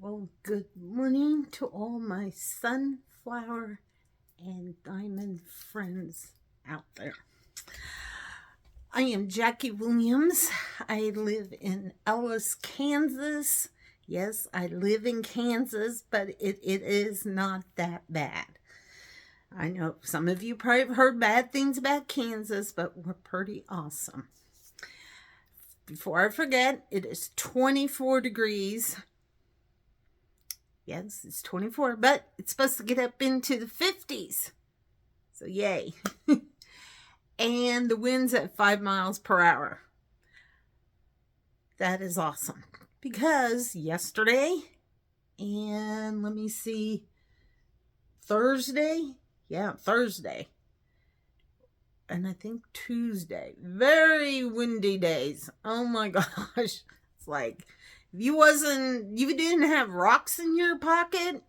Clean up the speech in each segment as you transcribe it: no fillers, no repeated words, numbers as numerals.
Well, good morning to all my sunflower and diamond friends out there. I am Jackie Williams. I live in Ellis, Kansas. Yes, I live in Kansas, but it is not that bad. I know some of you probably have heard bad things about Kansas, but we're pretty awesome. Before I forget, it is 24 degrees. Yes, it's 24, but it's supposed to get up into the 50s. So, yay. And the wind's at 5 miles per hour. That is awesome. Because yesterday, and let me see, Thursday, and I think Tuesday, very windy days. Oh my gosh. It's like, if you didn't have rocks in your pocket,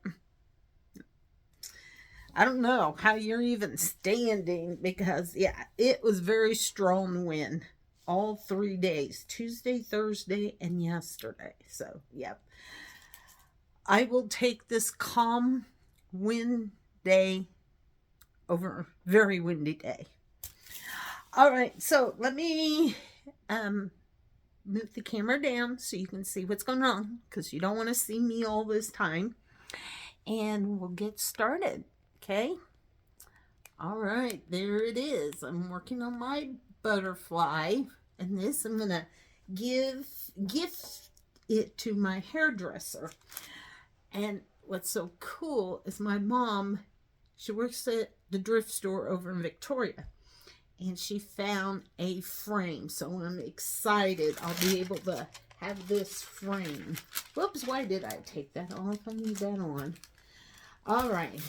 I don't know how you're even standing, because it was very strong wind all 3 days, Tuesday, Thursday, and yesterday. So, I will take this calm wind day over very windy day. All right, so let me move the camera down so you can see what's going on, because you don't want to see me all this time. And we'll get started, okay? All right, there it is. I'm working on my butterfly, and this I'm going to gift it to my hairdresser. And what's so cool is my mom, she works at the thrift store over in Victoria, and she found a frame. So I'm excited I'll be able to have this frame. Whoops, why did I take that off? I need that on. All right.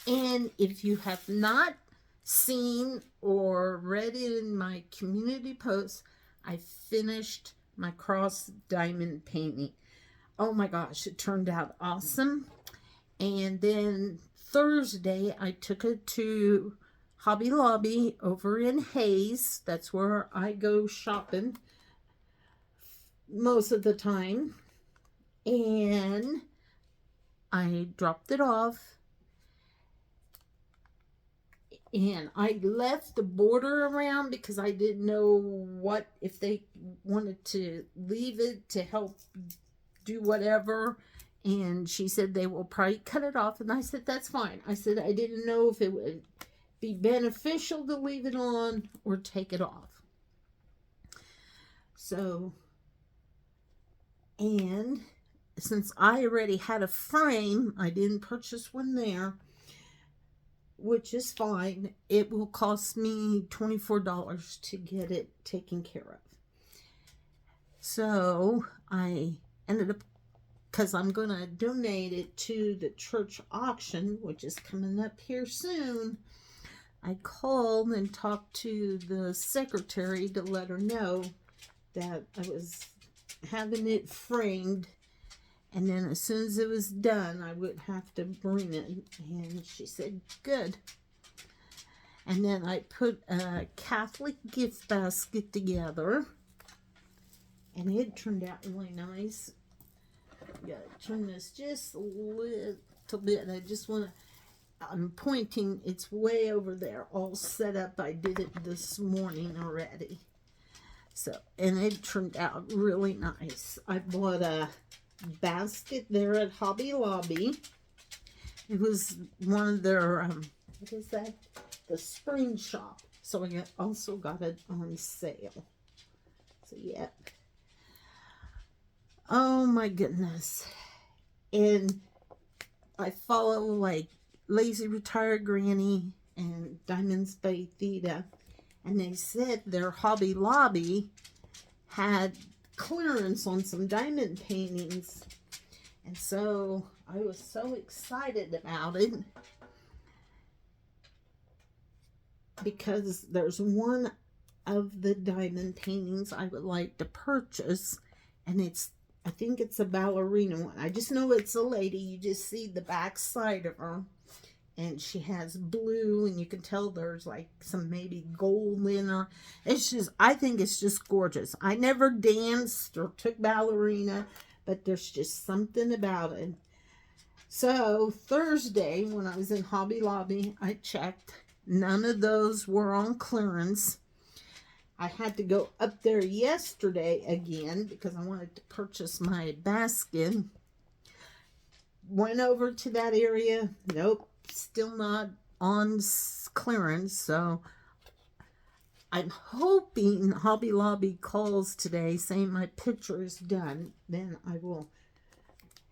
And if you have not seen or read it in my community posts, I finished my cross diamond painting. Oh my gosh, it turned out awesome. And then Thursday, I took it to Hobby Lobby over in Hayes. That's where I go shopping most of the time. And I dropped it off. And I left the border around because I didn't know if they wanted to leave it to help do whatever. And she said they will probably cut it off. And I said, that's fine. I said, I didn't know if it would be beneficial to leave it on or take it off. So, and since I already had a frame, I didn't purchase one there, which is fine. It will cost me $24 to get it taken care of. So I ended up, because I'm going to donate it to the church auction, which is coming up here soon, I called and talked to the secretary to let her know that I was having it framed, and then as soon as it was done, I would have to bring it. And she said, good. And then I put a Catholic gift basket together, and it turned out really nice. I gotta turn this just a little bit. I'm pointing, it's way over there, all set up. I did it this morning already. So, and it turned out really nice. I bought a basket there at Hobby Lobby. It was one of their, what is that? The spring shop. So I also got it on sale. So, yeah. Oh my goodness. And I follow like Lazy Retired Granny and Diamonds by Theta, and they said their Hobby Lobby had clearance on some diamond paintings, and so I was so excited about it, because there's one of the diamond paintings I would like to purchase, and I think it's a ballerina one. I just know it's a lady. You just see the back side of her. And she has blue, and you can tell there's like some maybe gold in her. I think it's just gorgeous. I never danced or took ballerina, but there's just something about it. So Thursday, when I was in Hobby Lobby, I checked. None of those were on clearance. I had to go up there yesterday again because I wanted to purchase my basket. Went over to that area. Nope, still not on clearance. So I'm hoping Hobby Lobby calls today saying my picture is done. Then I will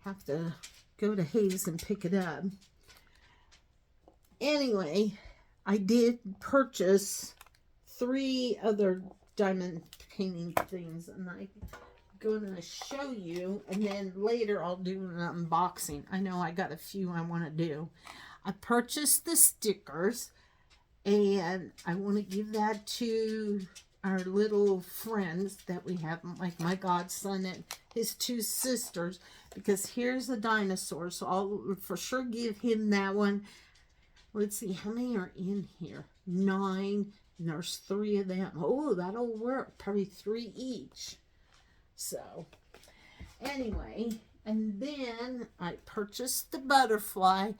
have to go to Hayes and pick it up. Anyway, I did purchase 3 other diamond painting things, and I'm going to show you, and then later I'll do an unboxing. I know I got a few I want to do. I purchased the stickers, and I want to give that to our little friends that we have, like my godson and his 2 sisters, because here's a dinosaur, so I'll for sure give him that one. Let's see, how many are in here? 9, and there's 3 of them. Oh, that'll work. Probably 3 each. So, anyway, and then I purchased the butterfly.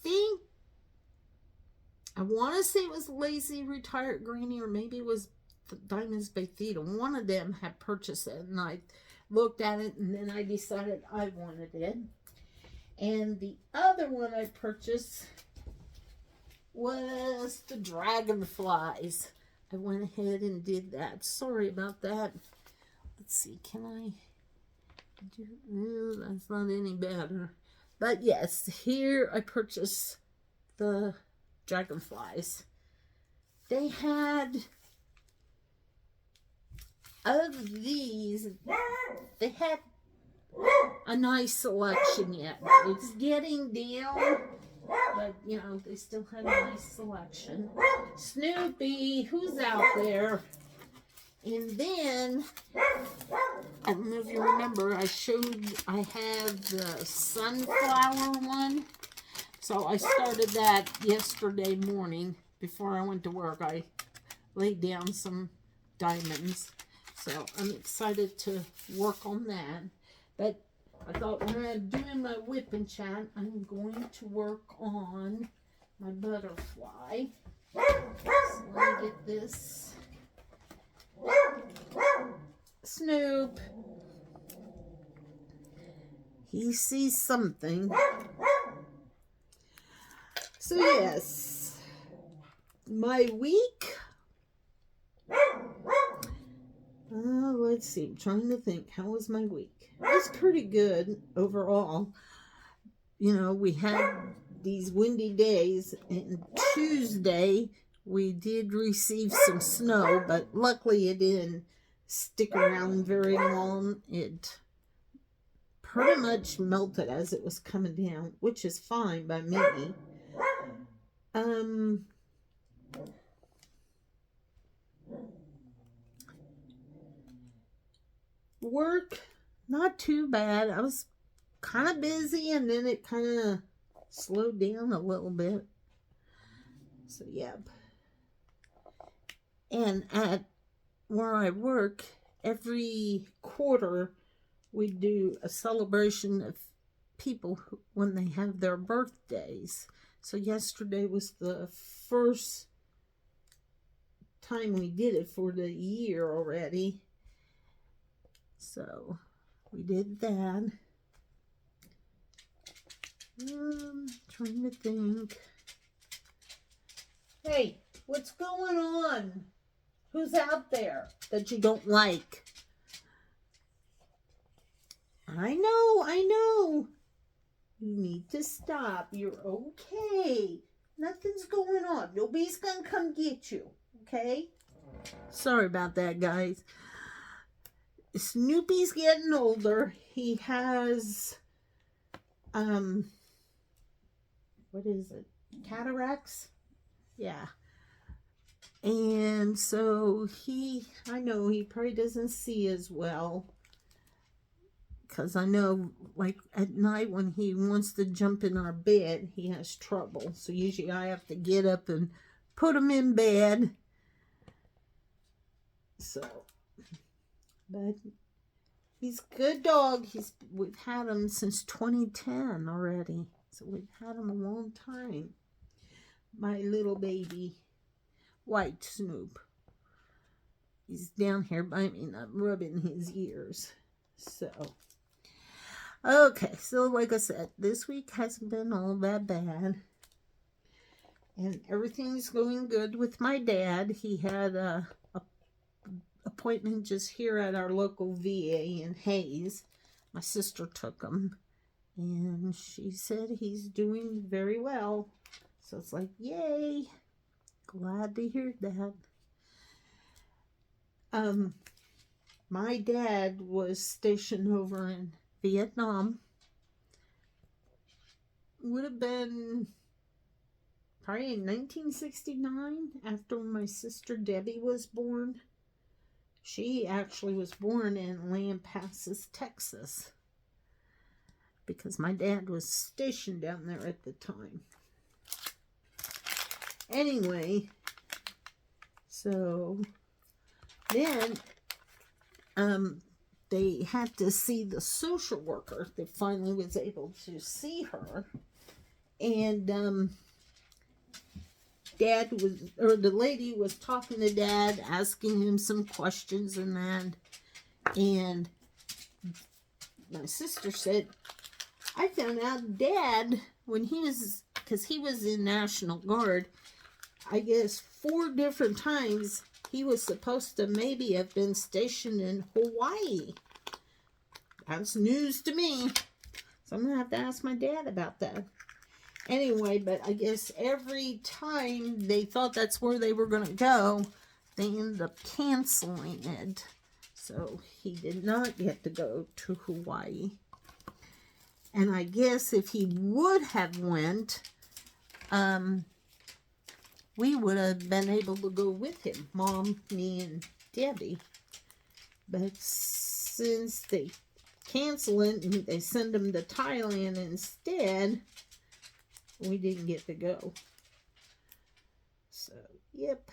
I want to say it was Lazy Retired Granny, or maybe it was the Diamonds by Theta. One of them had purchased it, and I looked at it, and then I decided I wanted it. And the other one I purchased was the dragonflies. I went ahead and did that. Sorry about that. Let's see, can I do, no, that's not any better. But yes, here I purchased the dragonflies. They had, of these, they had a nice selection yet. It's getting down, but you know, they still have a nice selection. Snoopy, who's out there? And then, I don't know if you remember, I had the sunflower one. So I started that yesterday morning before I went to work. I laid down some diamonds. So I'm excited to work on that. But I thought when I'm doing my WIP and chat, I'm going to work on my butterfly. So let me get this. Snoop. He sees something. So yes, my week. Let's see. I'm trying to think. How was my week? It was pretty good overall. You know, we had these windy days, and Tuesday we did receive some snow, but luckily it didn't stick around very long. It pretty much melted as it was coming down, which is fine by me. Work, not too bad. I was kind of busy, and then it kind of slowed down a little bit. So, yeah. And at where I work, every quarter we do a celebration of people when they have their birthdays. So yesterday was the first time we did it for the year already. So we did that. Trying to think. Hey, what's going on? Who's out there that you don't like? I know. You need to stop. You're okay. Nothing's going on. Nobody's gonna come get you. Okay? Sorry about that, guys. Snoopy's getting older. He has, what is it? Cataracts? Yeah. And so I know he probably doesn't see as well. Because I know, like, at night when he wants to jump in our bed, he has trouble. So usually I have to get up and put him in bed. So, but He's a good dog. We've had him since 2010 already. So we've had him a long time. My little baby, White Snoop. He's down here by me and I'm rubbing his ears. So, okay. So like I said, this week hasn't been all that bad. And everything's going good with my dad. He had a appointment just here at our local VA in Hayes. My sister took him. And she said he's doing very well. So it's like, yay. Glad to hear that. My dad was stationed over in Vietnam. Would have been probably in 1969, after my sister Debbie was born. She actually was born in Lampasas, Texas, because my dad was stationed down there at the time. Anyway, so then they had to see the social worker. They finally was able to see her. And the lady was talking to Dad, asking him some questions and that. And my sister said, I found out Dad, when he was, because he was in National Guard, I guess 4 different times he was supposed to maybe have been stationed in Hawaii. That's news to me. So I'm going to have to ask my dad about that. Anyway, but I guess every time they thought that's where they were going to go, they ended up canceling it. So he did not get to go to Hawaii. And I guess if he would have went, we would have been able to go with him, Mom, me, and Debbie. But since they cancel it and they send him to Thailand instead, we didn't get to go. So, yep.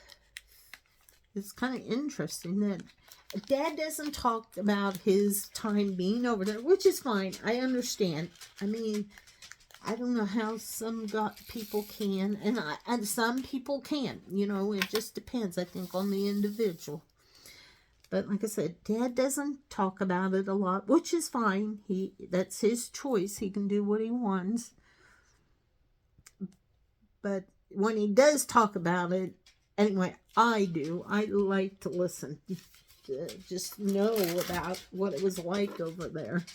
It's kind of interesting that Dad doesn't talk about his time being over there, which is fine. I understand. I mean, I don't know how some people can, and some people can. You know, it just depends, I think, on the individual. But like I said, Dad doesn't talk about it a lot, which is fine. That's his choice. He can do what he wants. But when he does talk about it, anyway, I do. I like to listen, to just know about what it was like over there.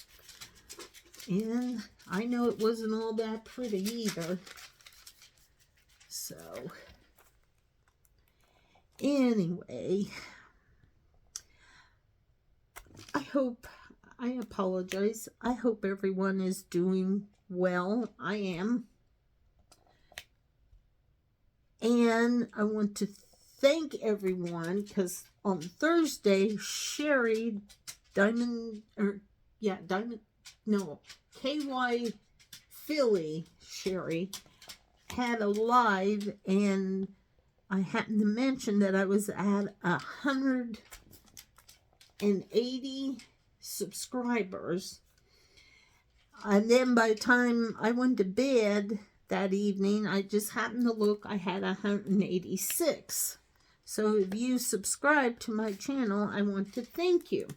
And I know it wasn't all that pretty either. So, anyway, I apologize. I hope everyone is doing well. I am. And I want to thank everyone, because on Thursday, KY Philly Sherry had a live, and I happened to mention that I was at 180 subscribers. And then by the time I went to bed that evening, I just happened to look, I had 186. So if you subscribe to my channel, I want to thank you.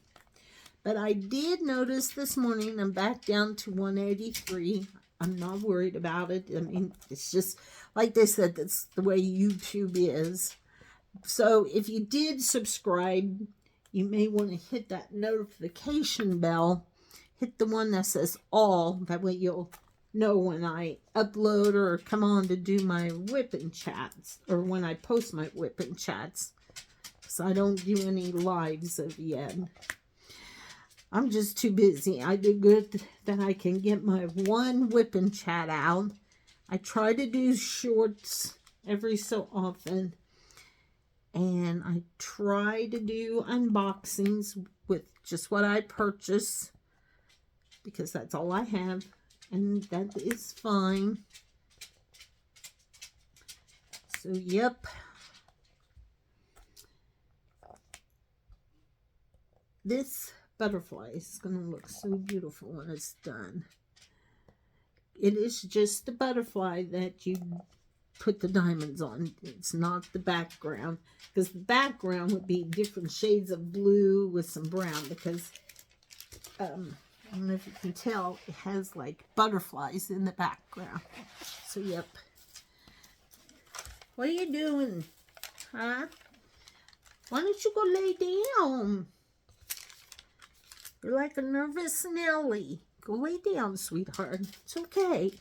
But I did notice this morning I'm back down to 183. I'm not worried about it. I mean, it's just, like they said, that's the way YouTube is. So if you did subscribe, you may want to hit that notification bell. Hit the one that says all. That way you'll know when I upload or come on to do my WIP and chats, or when I post my WIP and chats. So I don't do any lives of yet. I'm just too busy. I do good that I can get my one WIP and chat out. I try to do shorts every so often. And I try to do unboxings with just what I purchase, because that's all I have. And that is fine. So, yep. This butterfly is going to look so beautiful when it's done. It is just the butterfly that you put the diamonds on. It's not the background, because the background would be different shades of blue with some brown, because I don't know if you can tell, it has like butterflies in the background. So yep. What are you doing? Huh? Why don't you go lay down? You're like a nervous Nelly. Go lay down, sweetheart. It's okay.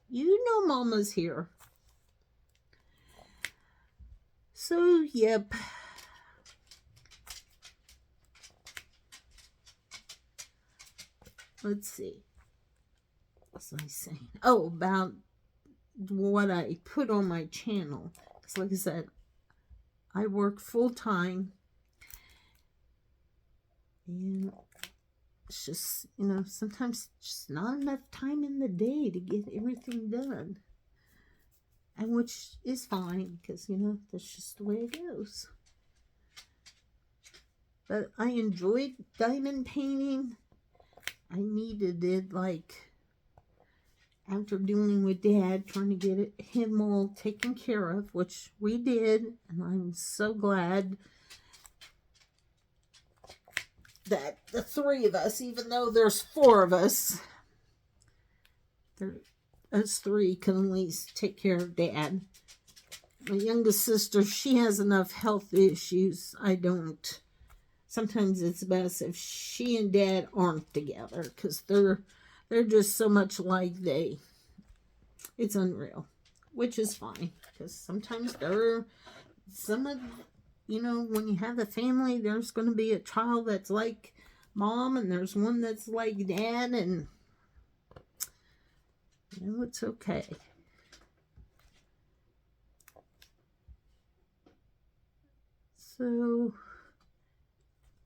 You know Mama's here. So, yep. Let's see. What was I saying? Oh, about what I put on my channel. Because like I said, I work full-time. And it's just, you know, sometimes just not enough time in the day to get everything done. And which is fine, because, you know, that's just the way it goes. But I enjoyed diamond painting. I needed it, like, after dealing with Dad, trying to get him all taken care of, which we did. And I'm so glad that the three of us, even though there's four of us, us three can at least take care of Dad. My youngest sister, she has enough health issues. I don't. Sometimes it's best if she and Dad aren't together, because they're just so much like it's unreal, which is fine, because sometimes you know, when you have a family, there's going to be a child that's like Mom, and there's one that's like Dad, and, you know, it's okay. So,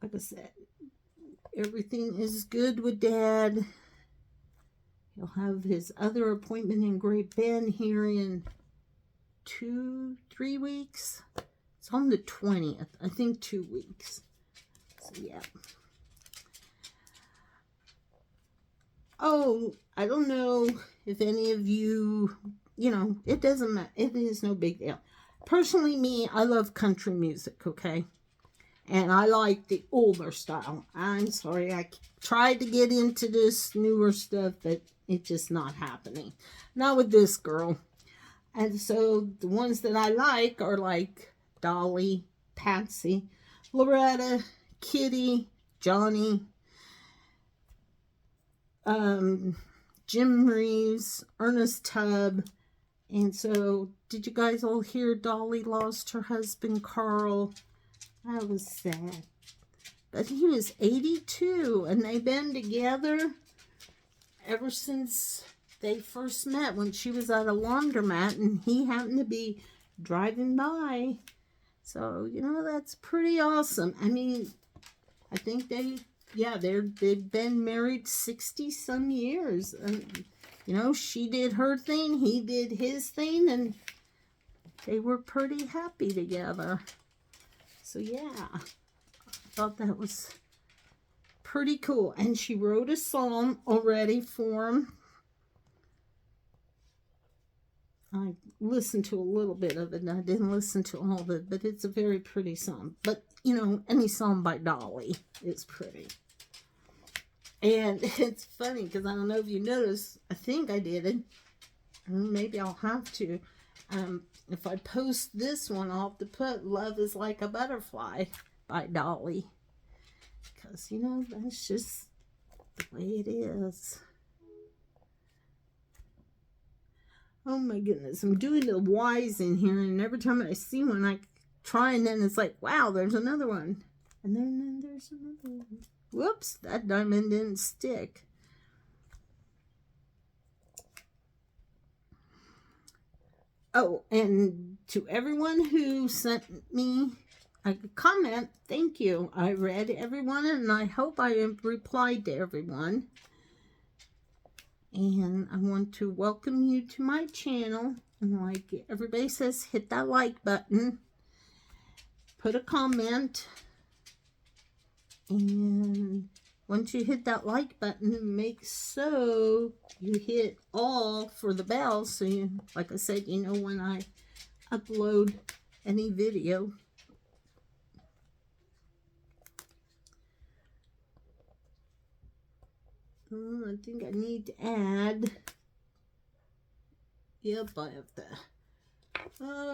like I said, everything is good with Dad. He'll have his other appointment in Great Bend here in 2-3 weeks. It's on the 20th. I think 2 weeks. So, yeah. Oh, I don't know if any of you, you know, it doesn't matter. It is no big deal. Personally, me, I love country music, okay? And I like the older style. I'm sorry, I tried to get into this newer stuff, but it's just not happening. Not with this girl. And so the ones that I like are like Dolly, Patsy, Loretta, Kitty, Johnny, Jim Reeves, Ernest Tubb. And so, did you guys all hear Dolly lost her husband, Carl? That was sad. But he was 82, and they've been together ever since they first met, when she was at a laundromat, and he happened to be driving by. So, you know, that's pretty awesome. I mean, I think they've been married 60-some years. And, you know, she did her thing, he did his thing, and they were pretty happy together. So, yeah, I thought that was pretty cool. And she wrote a song already for him. I listened to a little bit of it, and I didn't listen to all of it, but it's a very pretty song. But, you know, any song by Dolly is pretty. And it's funny, because I don't know if you noticed, I think I did it. Maybe I'll have to. If I post this one, I'll have to put Love is Like a Butterfly by Dolly. Because, you know, that's just the way it is. Oh my goodness, I'm doing the Y's in here, and every time I see one, I try, and then it's like, wow, there's another one. And then there's another one. Whoops, that diamond didn't stick. Oh, and to everyone who sent me a comment, thank you. I read everyone, and I hope I have replied to everyone. And I want to welcome you to my channel. And like everybody says, hit that like button. Put a comment. And once you hit that like button, make so you hit all for the bell, so you, like I said, you know when I upload any video. I think I need to add. Yep, I have to.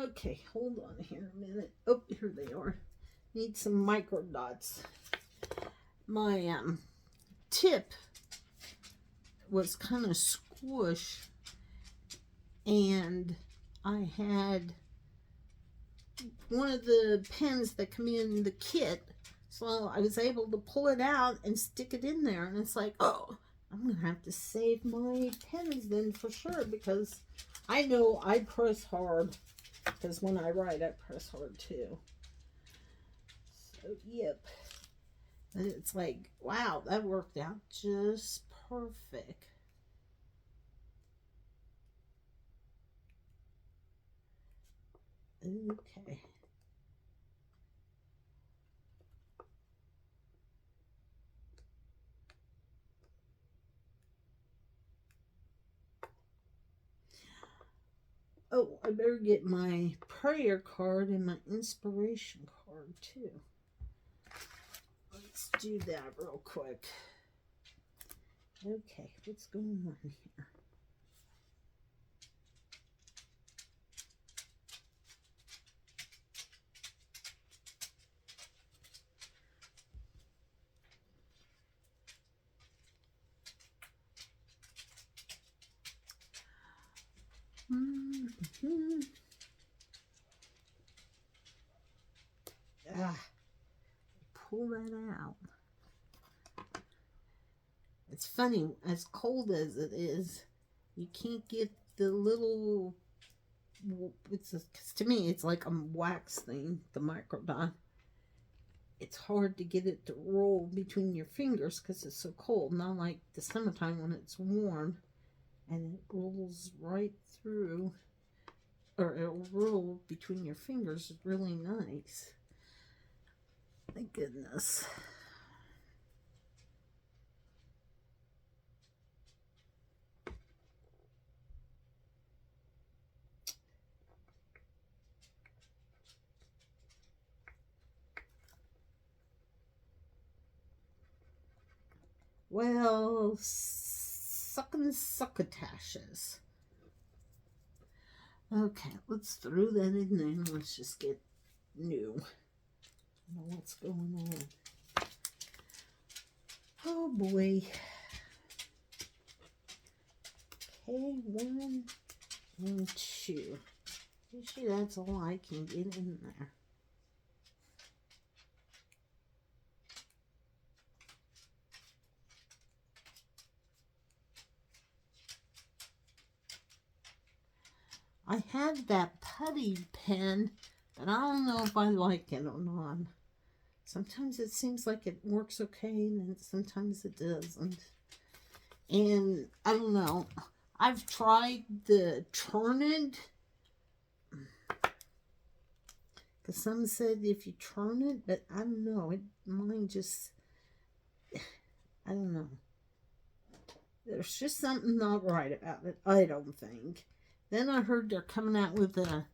Okay, hold on here a minute. Oh, here they are. Need some micro dots. My tip was kind of squish, and I had one of the pens that come in the kit, so I was able to pull it out and stick it in there, and it's like, oh, I'm gonna have to save my pens then for sure, because I know I press hard, because when I write I press hard too. So yep, and it's like, wow, that worked out just perfect. Okay. Oh, I better get my prayer card and my inspiration card too. Let's do that real quick. Okay, what's going on here? Pull that out. It's funny, as cold as it is, you can't get the little, because to me it's like a wax thing, the micro dot. It's hard to get it to roll between your fingers because it's so cold, not like the summertime when it's warm and it rolls right through, or it'll roll between your fingers. It's really nice. Thank goodness. Well, succotashes. Okay, let's throw that in there. Let's just get new. I don't know what's going on. Oh boy. Okay, 1 and 2. Usually that's all I can get in there. I have that putty pen, but I don't know if I like it or not. Sometimes it seems like it works okay, and then sometimes it doesn't. And I don't know. I've tried the Turn-It, because some said if you turn it, but I don't know. Mine just, I don't know. There's just something not right about it, I don't think. Then I heard they're coming out with a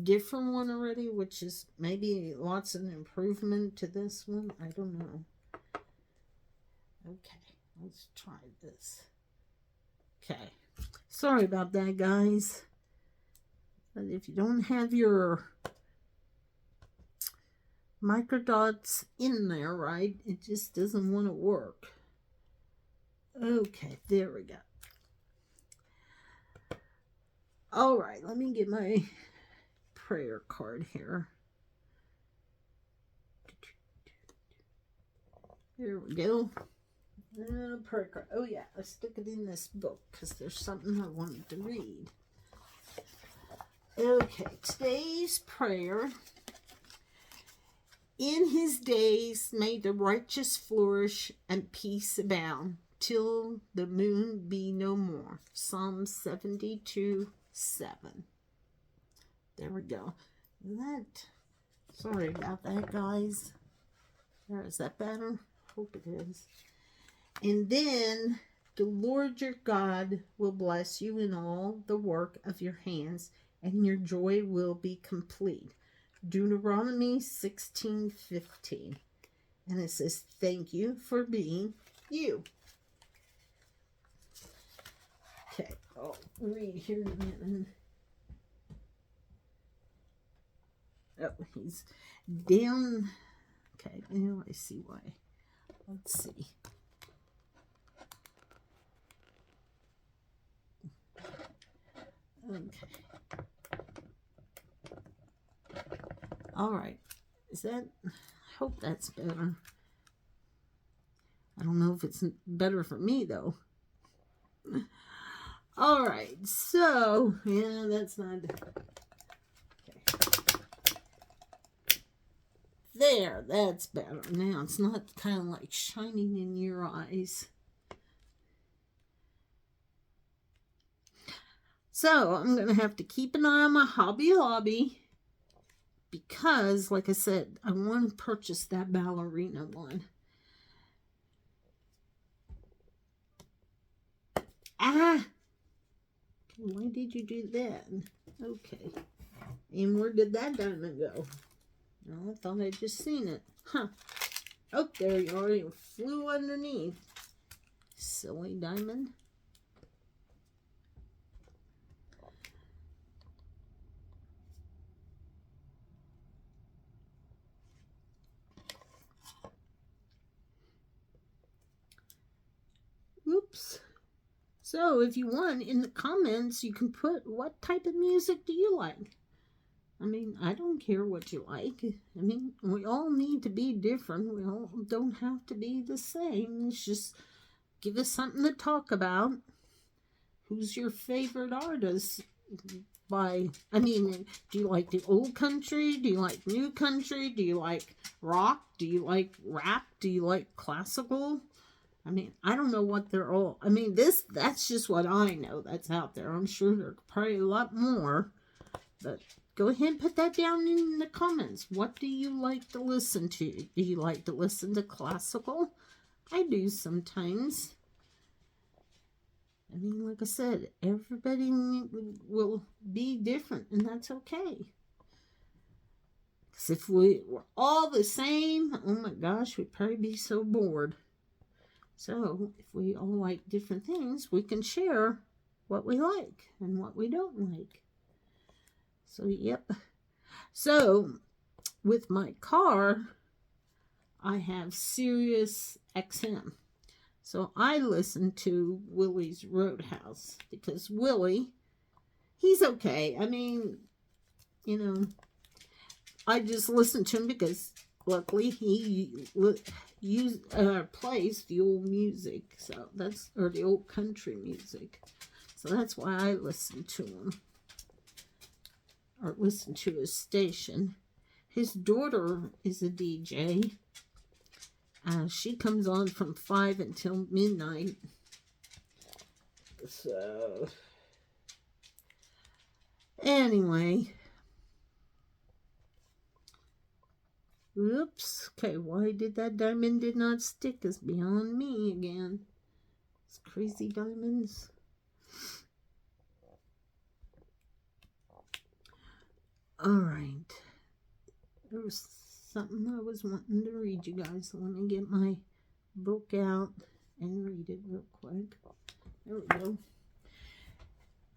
different one already, which is maybe lots of improvement to this one. I don't know. Okay, let's try this. Okay, sorry about that, guys. But if you don't have your micro dots in there right, it just doesn't want to work. Okay, there we go. All right, let me get my prayer card here. There we go. Prayer card. Oh yeah, I stick it in this book because there's something I wanted to read. Okay, today's prayer. In his days may the righteous flourish and peace abound, till the moon be no more. Psalm 72:7. There we go. Sorry about that, guys. There, is that better? Hope it is. And then the Lord your God will bless you in all the work of your hands, and your joy will be complete. Deuteronomy 16:15. And it says, thank you for being you. Okay, I'll read here in a minute. Oh, he's down. Okay, now I see why. Let's see. Okay. All right. Is that... I hope that's better. I don't know if it's better for me, though. All right. So, yeah, that's not... Okay. There, that's better. Now, it's not kind of like shining in your eyes. So, I'm going to have to keep an eye on my Hobby Lobby. Because, like I said, I want to purchase that ballerina one. Ah! Why did you do that? Okay. And where did that diamond go? Oh, I thought I'd just seen it. Huh. Oh, there you are. You flew underneath. Silly diamond. Oops. So, if you want, in the comments, you can put what type of music do you like? I mean, I don't care what you like. I mean, we all need to be different. We all don't have to be the same. It's just give us something to talk about. Who's your favorite artist? I mean, do you like the old country? Do you like new country? Do you like rock? Do you like rap? Do you like classical? I mean, I don't know what they're all... I mean, that's just what I know that's out there. I'm sure there's probably a lot more. But go ahead and put that down in the comments. What do you like to listen to? Do you like to listen to classical? I do sometimes. I mean, like I said, everybody will be different, and that's okay. Because if we were all the same, oh my gosh, we'd probably be so bored. So, if we all like different things, we can share what we like and what we don't like. So, yep. So, with my car, I have Sirius XM. So, I listen to Willie's Roadhouse because Willie, he's okay. I mean, you know, I just listen to him because luckily he plays the old music. So, that's, or the old country music. So, that's why I listen to him. Or listen to his station. His daughter is a DJ. She comes on from 5 until midnight. So, anyway. Oops. Okay, why did that diamond did not stick is beyond me again. It's crazy diamonds. Alright. There was something I was wanting to read you guys. So let me get my book out and read it real quick. There we go.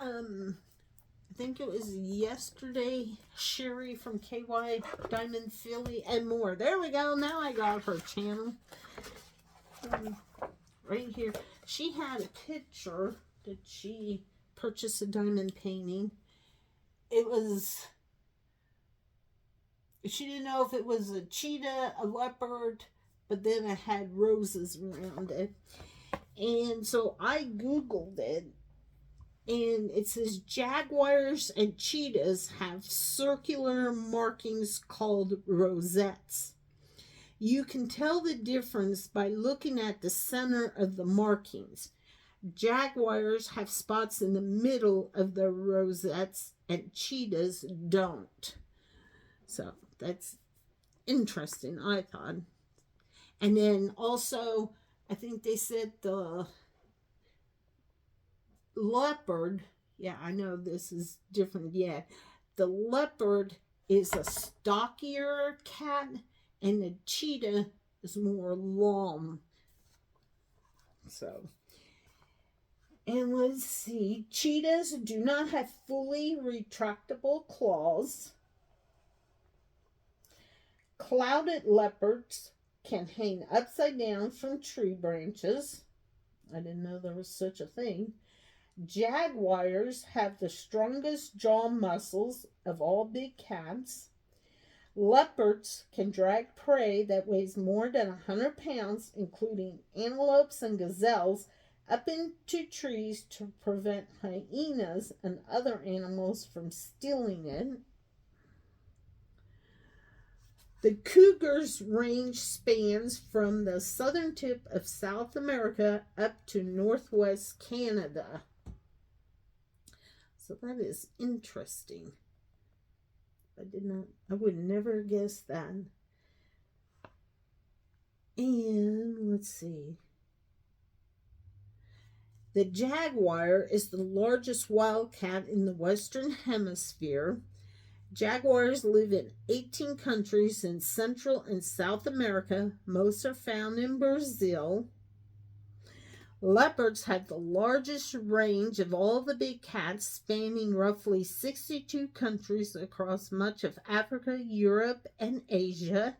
I think it was yesterday. Sherry from KY Diamond Philly and more. There we go. Now I got her channel. Right here. She had a picture that she purchased a diamond painting. It was... She didn't know if it was a cheetah, a leopard, but then it had roses around it. And so I Googled it, and it says jaguars and cheetahs have circular markings called rosettes. You can tell the difference by looking at the center of the markings. Jaguars have spots in the middle of the rosettes, and cheetahs don't. So, that's interesting, I thought. And then also, I think they said the leopard, yeah, I know this is different. Yeah, the leopard is a stockier cat, and the cheetah is more long. So, and let's see, cheetahs do not have fully retractable claws. Clouded leopards can hang upside down from tree branches. I didn't know there was such a thing. Jaguars have the strongest jaw muscles of all big cats. Leopards can drag prey that weighs more than 100 pounds, including antelopes and gazelles, up into trees to prevent hyenas and other animals from stealing it. The cougar's range spans from the southern tip of South America up to northwest Canada. So that is interesting. I would never guess that. And let's see. The jaguar is the largest wildcat in the Western Hemisphere. Jaguars live in 18 countries in Central and South America. Most are found in Brazil. Leopards have the largest range of all the big cats, spanning roughly 62 countries across much of Africa, Europe, and Asia.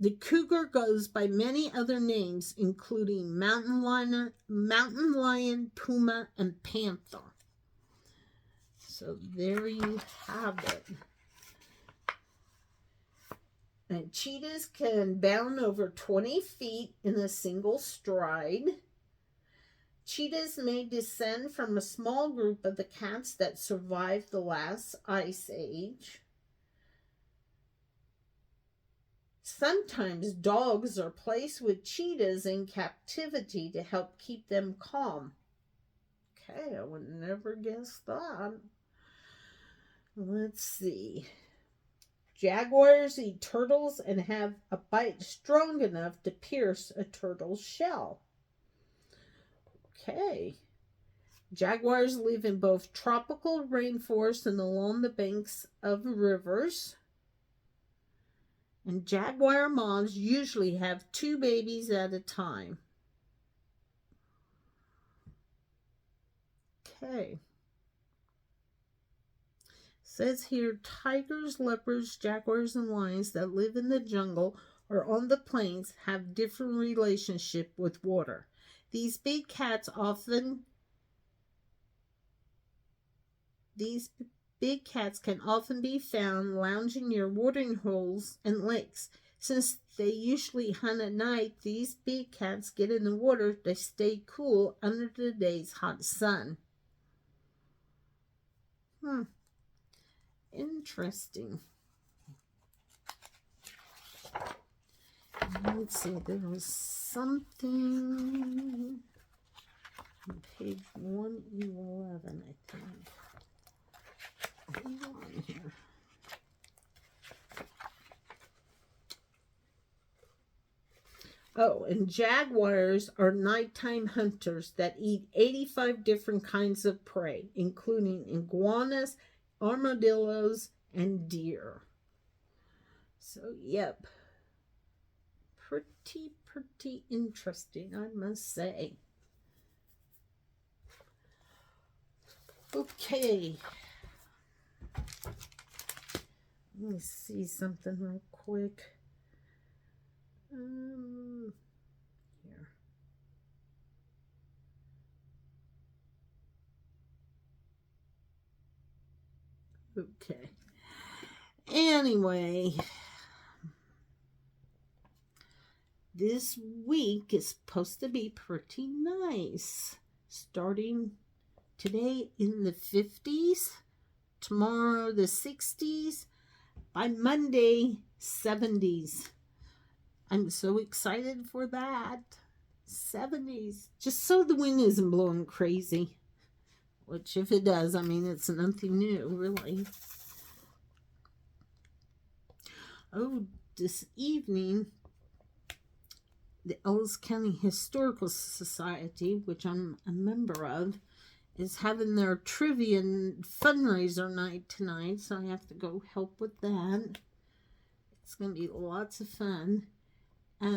The cougar goes by many other names, including mountain lion, puma, and panther. So there you have it. And cheetahs can bound over 20 feet in a single stride. Cheetahs may descend from a small group of the cats that survived the last ice age. Sometimes dogs are placed with cheetahs in captivity to help keep them calm. Okay, I would never guess that. Let's see. Jaguars eat turtles and have a bite strong enough to pierce a turtle's shell. Okay. Jaguars live in both tropical rainforests and along the banks of rivers. And jaguar moms usually have 2 babies at a time. Okay. Says here, tigers, leopards, jaguars, and lions that live in the jungle or on the plains have different relationship with water. These big cats can often be found lounging near watering holes and lakes. Since they usually hunt at night, these big cats get in the water to stay cool under the day's hot sun. Interesting. Let's see, there was something on page 111, I think. Hang on here. Oh, and jaguars are nighttime hunters that eat 85 different kinds of prey, including iguanas, armadillos, and deer. So, yep. Pretty interesting, I must say. Okay. Let me see something real quick. Here. Okay. Anyway, this week is supposed to be pretty nice. Starting today in the 50s, tomorrow the 60s, by Monday 70s. I'm so excited for that. 70s. Just so the wind isn't blowing crazy. Which if it does, I mean, it's nothing new, really. Oh, this evening, the Ellis County Historical Society, which I'm a member of, is having their trivia and fundraiser night tonight, so I have to go help with that. It's going to be lots of fun. How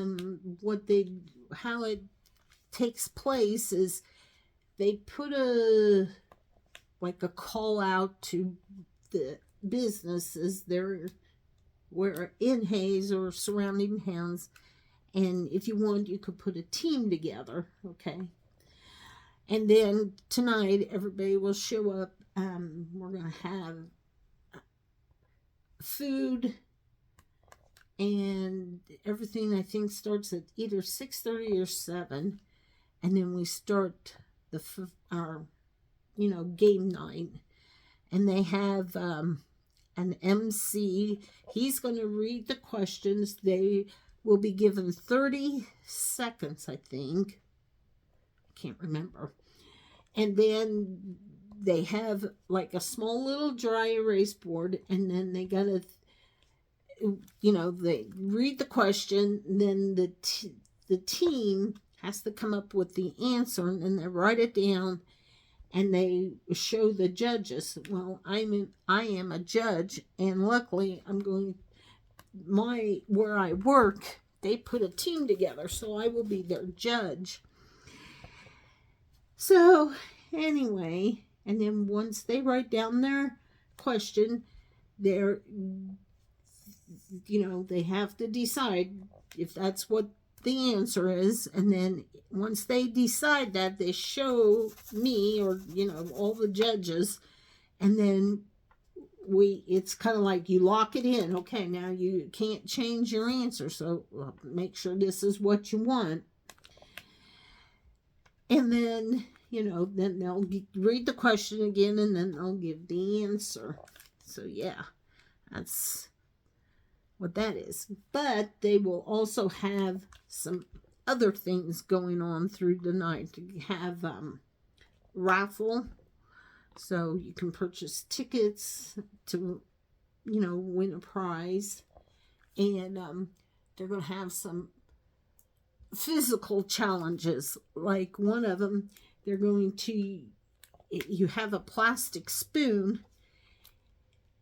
it takes place is they put a call out to the businesses there where in Hayes or surrounding towns, and if you want, you could put a team together, okay? And then tonight, everybody will show up. We're going to have food, and everything, I think, starts at either 6:30 or 7. And then we start our game night. And they have an MC. He's going to read the questions. They will be given 30 seconds, I think. I can't remember. And then they have like a small little dry erase board, and then they got to, they read the question, and then the team has to come up with the answer, and then they write it down, and they show the judges. Well, I am a judge, and luckily where I work, they put a team together, so I will be their judge. So anyway, and then once they write down their question, they have to decide if that's what the answer is. And then once they decide that, they show me or all the judges, and then it's kind of like you lock it in. Okay, now you can't change your answer, so make sure this is what you want. And then then they'll read the question again, and then they'll give the answer. So yeah, that's what that is. But they will also have some other things going on through the night. You have raffle, so you can purchase tickets to win a prize. And they're going to have some physical challenges. Like one of them, you have a plastic spoon,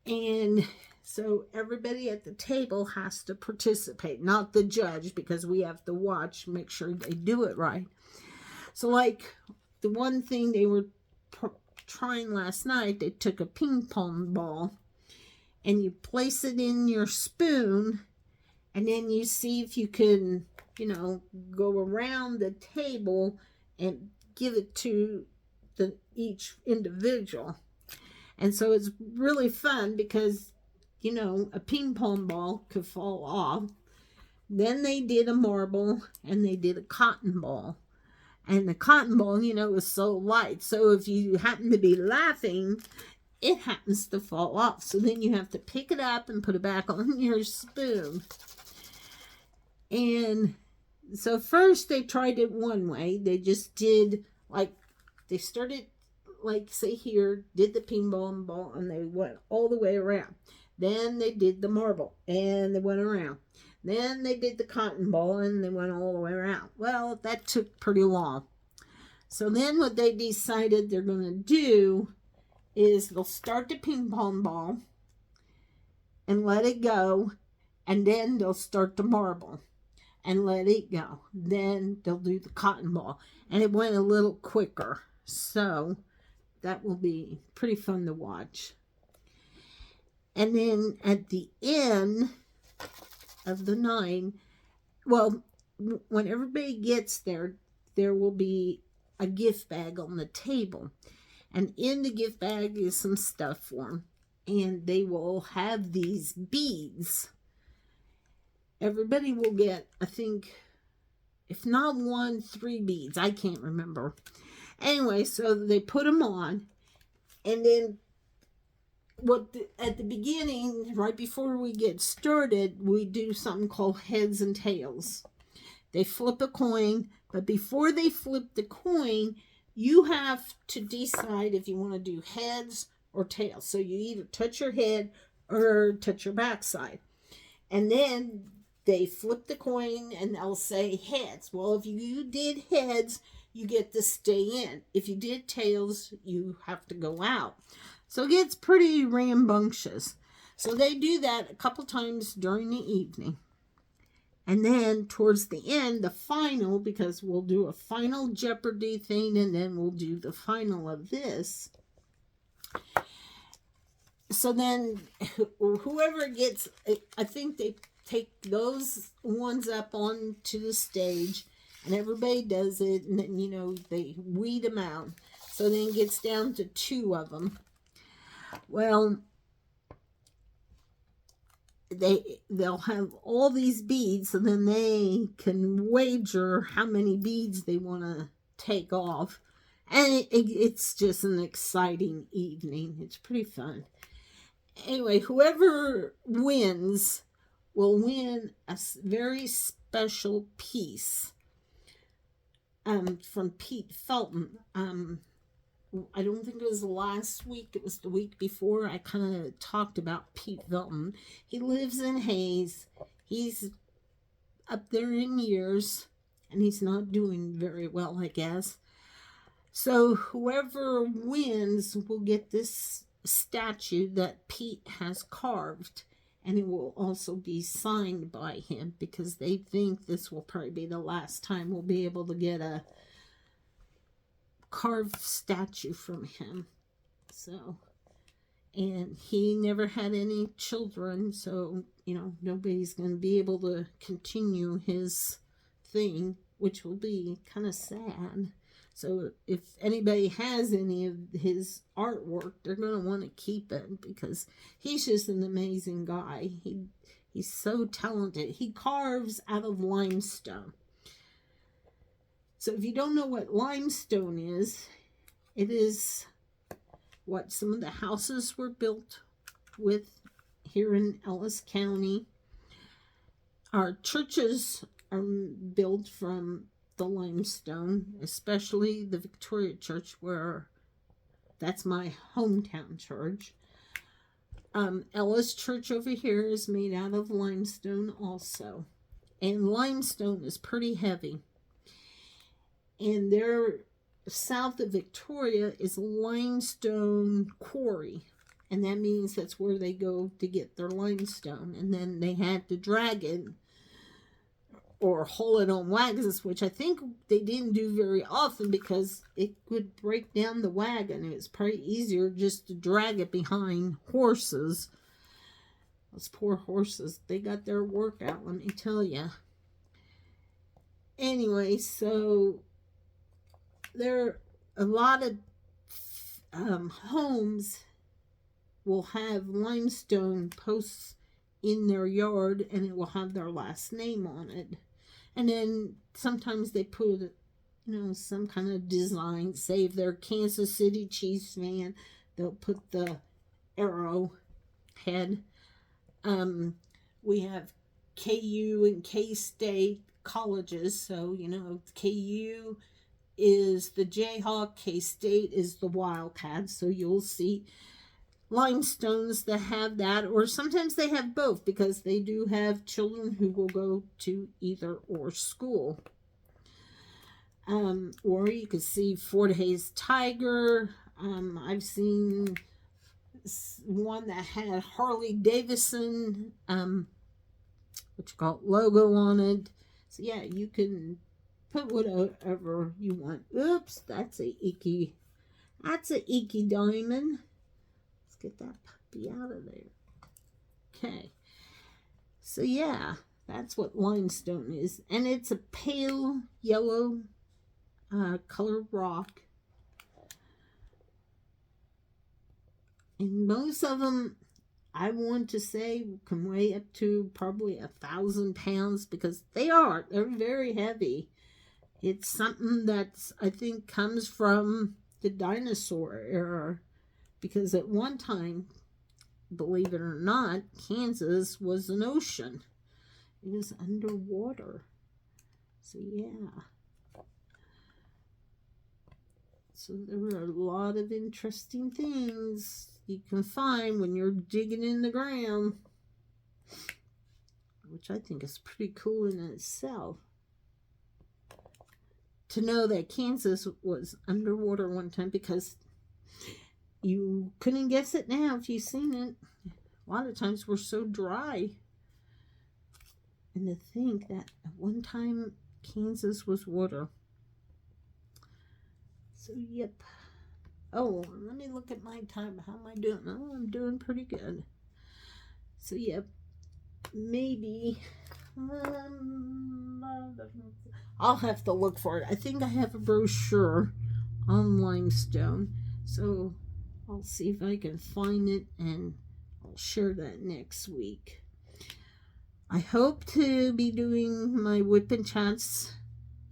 and so everybody at the table has to participate, not the judge, because we have to watch, make sure they do it right. So like the one thing they were trying last night, they took a ping pong ball, and you place it in your spoon, and then you see if you can go around the table and give it to each individual. And so it's really fun because, a ping pong ball could fall off. Then they did a marble, and they did a cotton ball. And the cotton ball, was so light. So if you happen to be laughing, it happens to fall off. So then you have to pick it up and put it back on your spoon. And so first they tried it one way. They just did, they started, say here, did the ping pong ball, and they went all the way around. Then they did the marble, and they went around. Then they did the cotton ball, and they went all the way around. Well, that took pretty long. So then what they decided they're going to do is they'll start the ping pong ball and let it go, and then they'll start the marble and let it go. Then they'll do the cotton ball. And it went a little quicker. So that will be pretty fun to watch. And then at the end of the night, when everybody gets there, there will be a gift bag on the table. And in the gift bag is some stuff for them. And they will have these beads. Everybody will get, I think, if not 1, 3 beads. I can't remember. Anyway, so they put them on. And then at the beginning, right before we get started, we do something called heads and tails. They flip a coin, but before they flip the coin, you have to decide if you want to do heads or tails. So you either touch your head or touch your backside. And then they flip the coin and they'll say heads. Well, if you did heads, you get to stay in. If you did tails, you have to go out. So it gets pretty rambunctious. So they do that a couple times during the evening. And then towards the end, the final, because we'll do a final Jeopardy thing and then we'll do the final of this. So then whoever gets, I think they take those ones up onto the stage and everybody does it, and then, you know, they weed them out. So then it gets down to 2 of them. Well, they'll have all these beads, and then they can wager how many beads they want to take off. And it's just an exciting evening. It's pretty fun. Anyway, whoever wins will win a very special piece from Pete Felton. I don't think it was last week. It was the week before. I kind of talked about Pete Felton. He lives in Hayes. He's up there in years, and he's not doing very well, I guess. So whoever wins will get this statue that Pete has carved, and it will also be signed by him, because they think this will probably be the last time we'll be able to get a carved statue from him. So, and he never had any children, so, you know, nobody's going to be able to continue his thing, which will be kind of sad. So if anybody has any of his artwork, they're going to want to keep it, because he's just an amazing guy. He's so talented. He carves out of limestone. So if you don't know what limestone is, it is what some of the houses were built with here in Ellis County. Our churches are built from the limestone, especially the Victoria Church, where that's my hometown church. Ellis Church over here is made out of limestone also. And limestone is pretty heavy. And there, south of Victoria, is limestone quarry. And that means that's where they go to get their limestone. And then they had to drag it or haul it on wagons, which I think they didn't do very often because it would break down the wagon. It was probably easier just to drag it behind horses. Those poor horses, they got their work out, let me tell you. Anyway, so there are a lot of homes will have limestone posts in their yard, and it will have their last name on it. And then sometimes they put, you know, some kind of design. Say if they're Kansas City Chiefs fan, they'll put the arrow head. We have KU and K-State colleges, so, you know, KU is the Jayhawk, K-State is the Wildcats, so you'll see limestones that have that, or sometimes they have both, because they do have children who will go to either or school. Or you could see Fort Hays Tiger. I've seen one that had Harley Davidson, what you call it, logo on it. So yeah, you can put whatever you want. Oops, that's a icky diamond. Let's get that puppy out of there. Okay. So yeah, that's what limestone is. And it's a pale yellow colored rock. And most of them, I want to say, can weigh up to probably 1,000 pounds, because they're very heavy. It's something that's, I think, comes from the dinosaur era, because at one time, believe it or not, Kansas was an ocean. It was underwater. So yeah. So there are a lot of interesting things you can find when you're digging in the ground. which I think is pretty cool in itself. To know that Kansas was underwater one time, because you couldn't guess it now if you've seen it. A lot of times we're so dry. And to think that at one time Kansas was water. So, yep. Oh, let me look at my time. How am I doing? Oh, I'm doing pretty good. So, yep. Maybe. I'll have to look for it. I think I have a brochure on limestone. So, I'll see if I can find it, and I'll share that next week. I hope to be doing my WIP and chats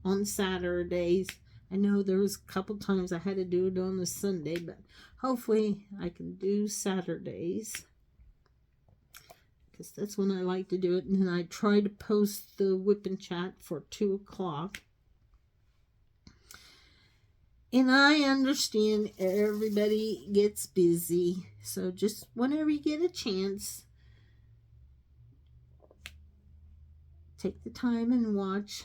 on Saturdays. I know there was a couple times I had to do it on a Sunday, but hopefully I can do Saturdays, because that's when I like to do it. And then I try to post the WIP and chat for 2 o'clock. And I understand everybody gets busy, so just whenever you get a chance, take the time and watch.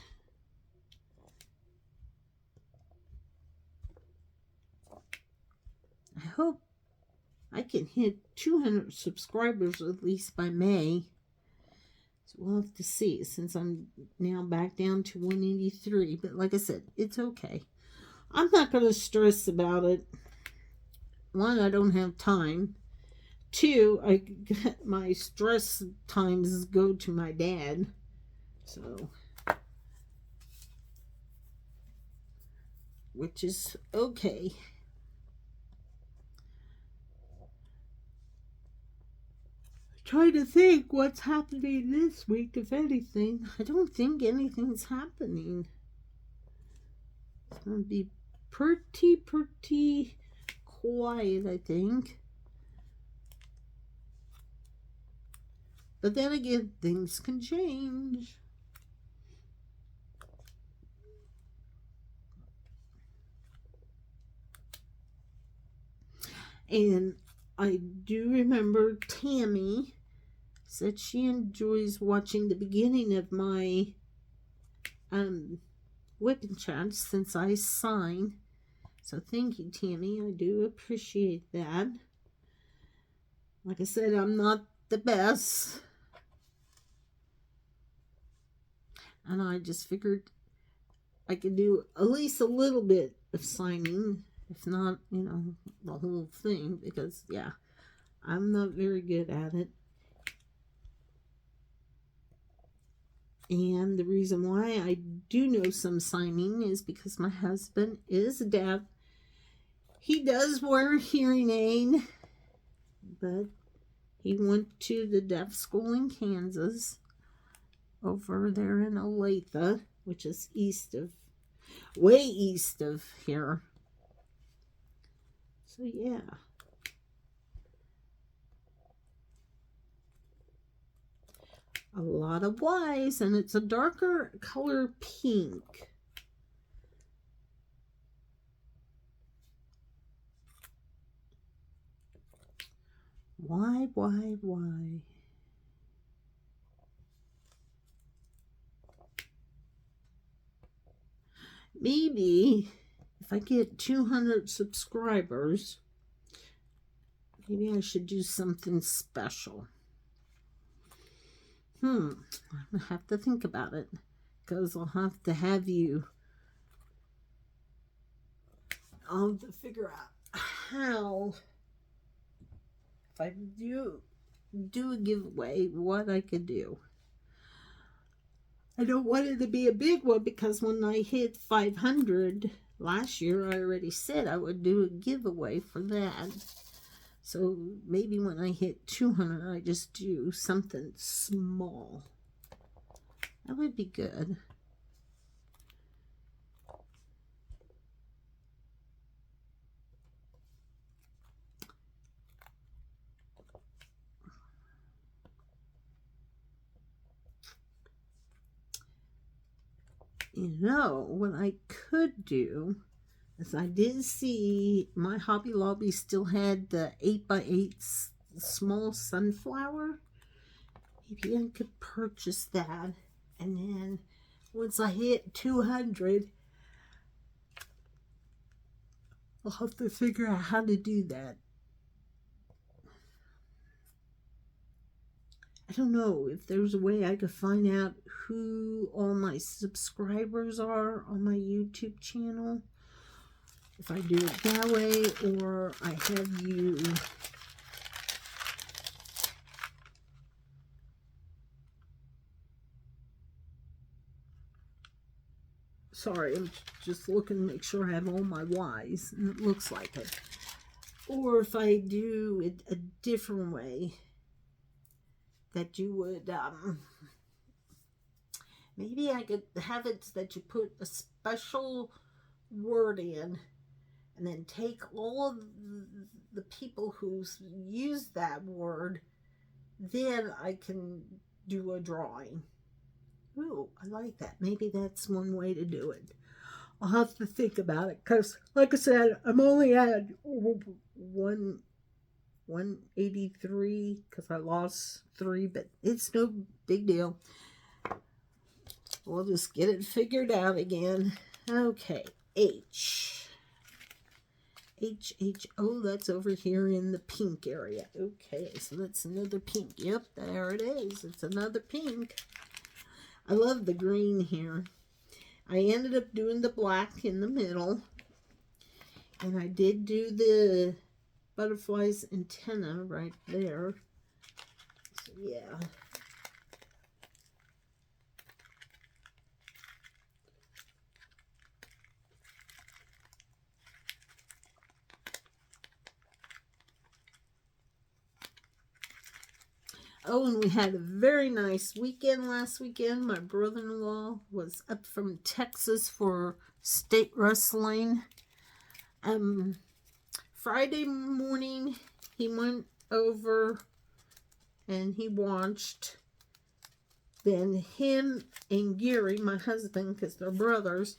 I hope I can hit 200 subscribers at least by May. So we'll have to see, since I'm now back down to 183. But like I said, it's okay. I'm not going to stress about it. 1, I don't have time. 2, my stress times go to my dad. So, which is okay. Trying to think what's happening this week, if anything. I don't think anything's happening. It's going to be pretty quiet, I think. But then again, things can change. And I do remember Tammy said she enjoys watching the beginning of my WIP and chats since I sign. So thank you, Tammy. I do appreciate that. Like I said, I'm not the best. And I just figured I could do at least a little bit of signing, if not, the whole thing, because, yeah, I'm not very good at it. And the reason why I do know some signing is because my husband is deaf. He does wear a hearing aid, but he went to the deaf school in Kansas, over there in Olathe, which is way east of here. So, yeah. A lot of Y's, and it's a darker color pink. Why? Maybe if I get 200 subscribers, maybe I should do something special. I'm gonna have to think about it, because I'll have to have you. I'll have to figure out how, if I do a giveaway, what I could do. I don't want it to be a big one, because when I hit 500 last year, I already said I would do a giveaway for that. So maybe when I hit 200, I just do something small. That would be good. What I could do is, I did see my Hobby Lobby still had the 8x8 small sunflower. maybe I could purchase that. And then once I hit 200, I'll have to figure out how to do that. I don't know if there's a way I could find out who all my subscribers are on my YouTube channel. If I do it that way, or I have you sorry, I'm just looking to make sure I have all my Y's, and it looks like it. Or if I do it a different way, that you would, maybe I could have it that you put a special word in, and then take all of the people who use that word, then I can do a drawing. Ooh, I like that. Maybe that's one way to do it. I'll have to think about it, because, like I said, I'm only at 183, because I lost 3, but it's no big deal. We'll just get it figured out again. Okay, H. Oh, that's over here in the pink area. Okay, so that's another pink. Yep, there it is. It's another pink. I love the green here. I ended up doing the black in the middle. And I did do the butterfly's antenna right there. So, yeah. Oh, and we had a very nice weekend last weekend. My brother-in-law was up from Texas for state wrestling. Friday morning, he went over and he watched. Then him and Gary, my husband, because they're brothers,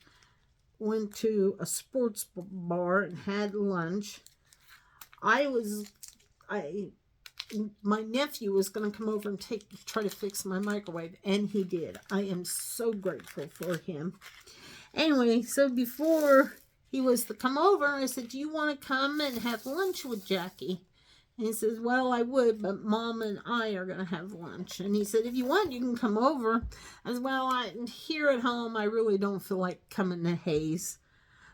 went to a sports bar and had lunch. My nephew was going to come over and try to fix my microwave, and he did. I am so grateful for him. Anyway, so before he was to come over, I said, do you want to come and have lunch with Jackie? And he says, well, I would, but Mom and I are going to have lunch. And he said, if you want, you can come over. I said, well, here at home, I really don't feel like coming to Hayes.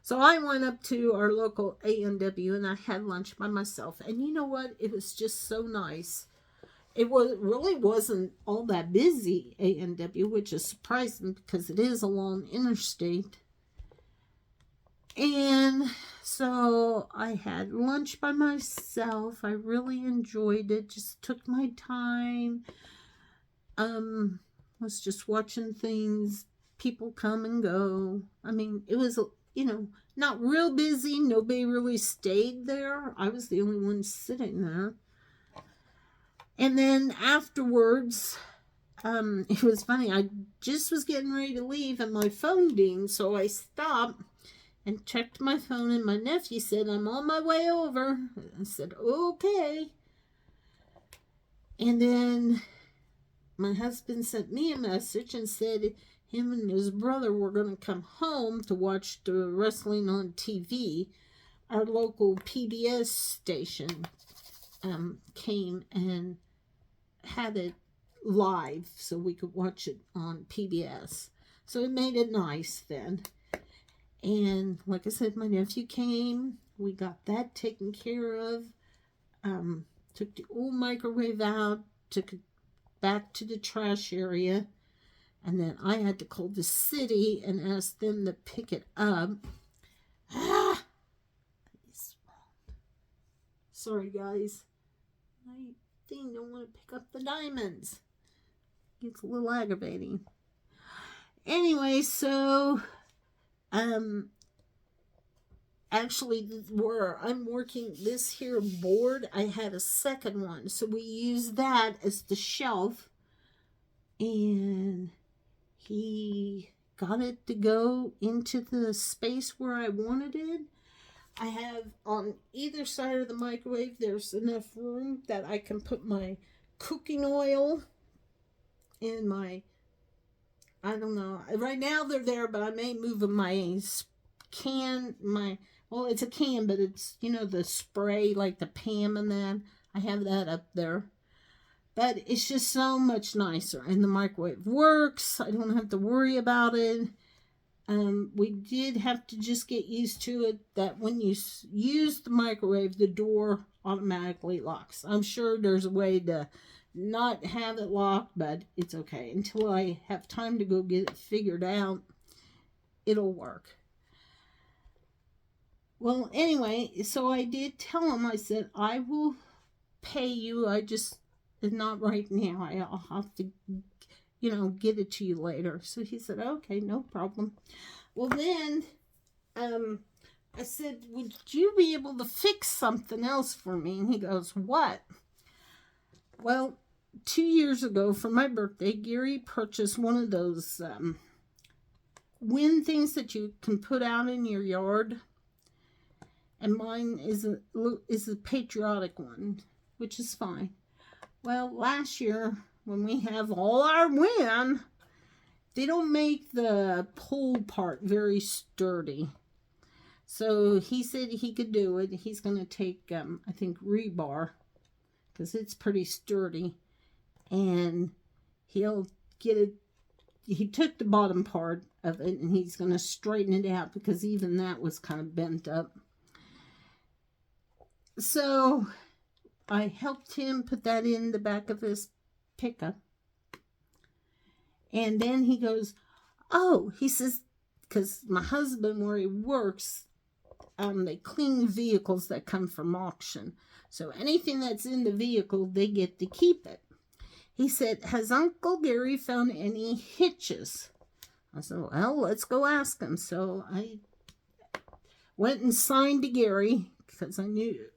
So I went up to our local A&W and I had lunch by myself. And you know what? It was just so nice. It really wasn't all that busy, A&W, which is surprising because it is along interstate. And so I had lunch by myself. I really enjoyed it. Just took my time. Was just watching things. People come and go. I mean, it was, not real busy. Nobody really stayed there. I was the only one sitting there. And then afterwards, it was funny. I just was getting ready to leave and my phone dinged. So I stopped and checked my phone, and my nephew said, I'm on my way over. I said, okay. And then my husband sent me a message and said him and his brother were going to come home to watch the wrestling on TV. Our local PBS station came and had it live so we could watch it on PBS. So it made it nice then. And like I said, my nephew came. We got that taken care of. Took the old microwave out. Took it back to the trash area. And then I had to call the city and ask them to pick it up. Sorry, guys. My thing don't want to pick up the diamonds. It's a little aggravating. Anyway, so actually where I'm working this here board, I had a second one, so we used that as the shelf, and he got it to go into the space where I wanted it. I have on either side of the microwave, there's enough room that I can put my cooking oil in my, I don't know. Right now they're there, but I may move them well, it's a can, but it's, the spray, like the Pam and that. I have that up there. But it's just so much nicer. And the microwave works. I don't have to worry about it. We did have to just get used to it that when you use the microwave, the door automatically locks. I'm sure there's a way to not have it locked, but it's okay. Until I have time to go get it figured out, it'll work. Well, anyway, so I did tell him, I said, I will pay you. I just, not right now. I'll have to, get it to you later. So he said, okay, no problem. Well, then, I said, would you be able to fix something else for me? And he goes, what? Well, 2 years ago for my birthday, Gary purchased one of those wind things that you can put out in your yard. And mine is a patriotic one, which is fine. Well, last year, when we have all our wind, they don't make the pole part very sturdy. So he said he could do it. He's going to take, I think, rebar, because it's pretty sturdy. And he'll get it. He took the bottom part of it, and he's going to straighten it out, because even that was kind of bent up. So I helped him put that in the back of his pickup. And then he goes, oh, he says, because my husband, where he works, they clean vehicles that come from auction. So anything that's in the vehicle, they get to keep it. He said, has Uncle Gary found any hitches? I said, well, let's go ask him. So I went and signed to Gary, because I knew,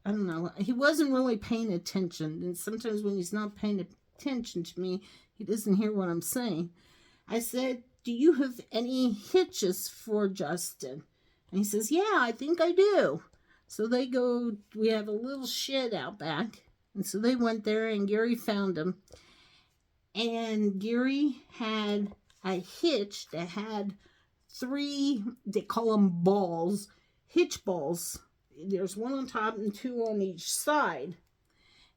I don't know, he wasn't really paying attention. And sometimes when he's not paying attention to me, he doesn't hear what I'm saying. I said, do you have any hitches for Justin? And he says, yeah, I think I do. So they go, we have a little shed out back. And so they went there, and Gary found them. And Gary had a hitch that had 3, they call them balls, hitch balls. There's one on top and 2 on each side.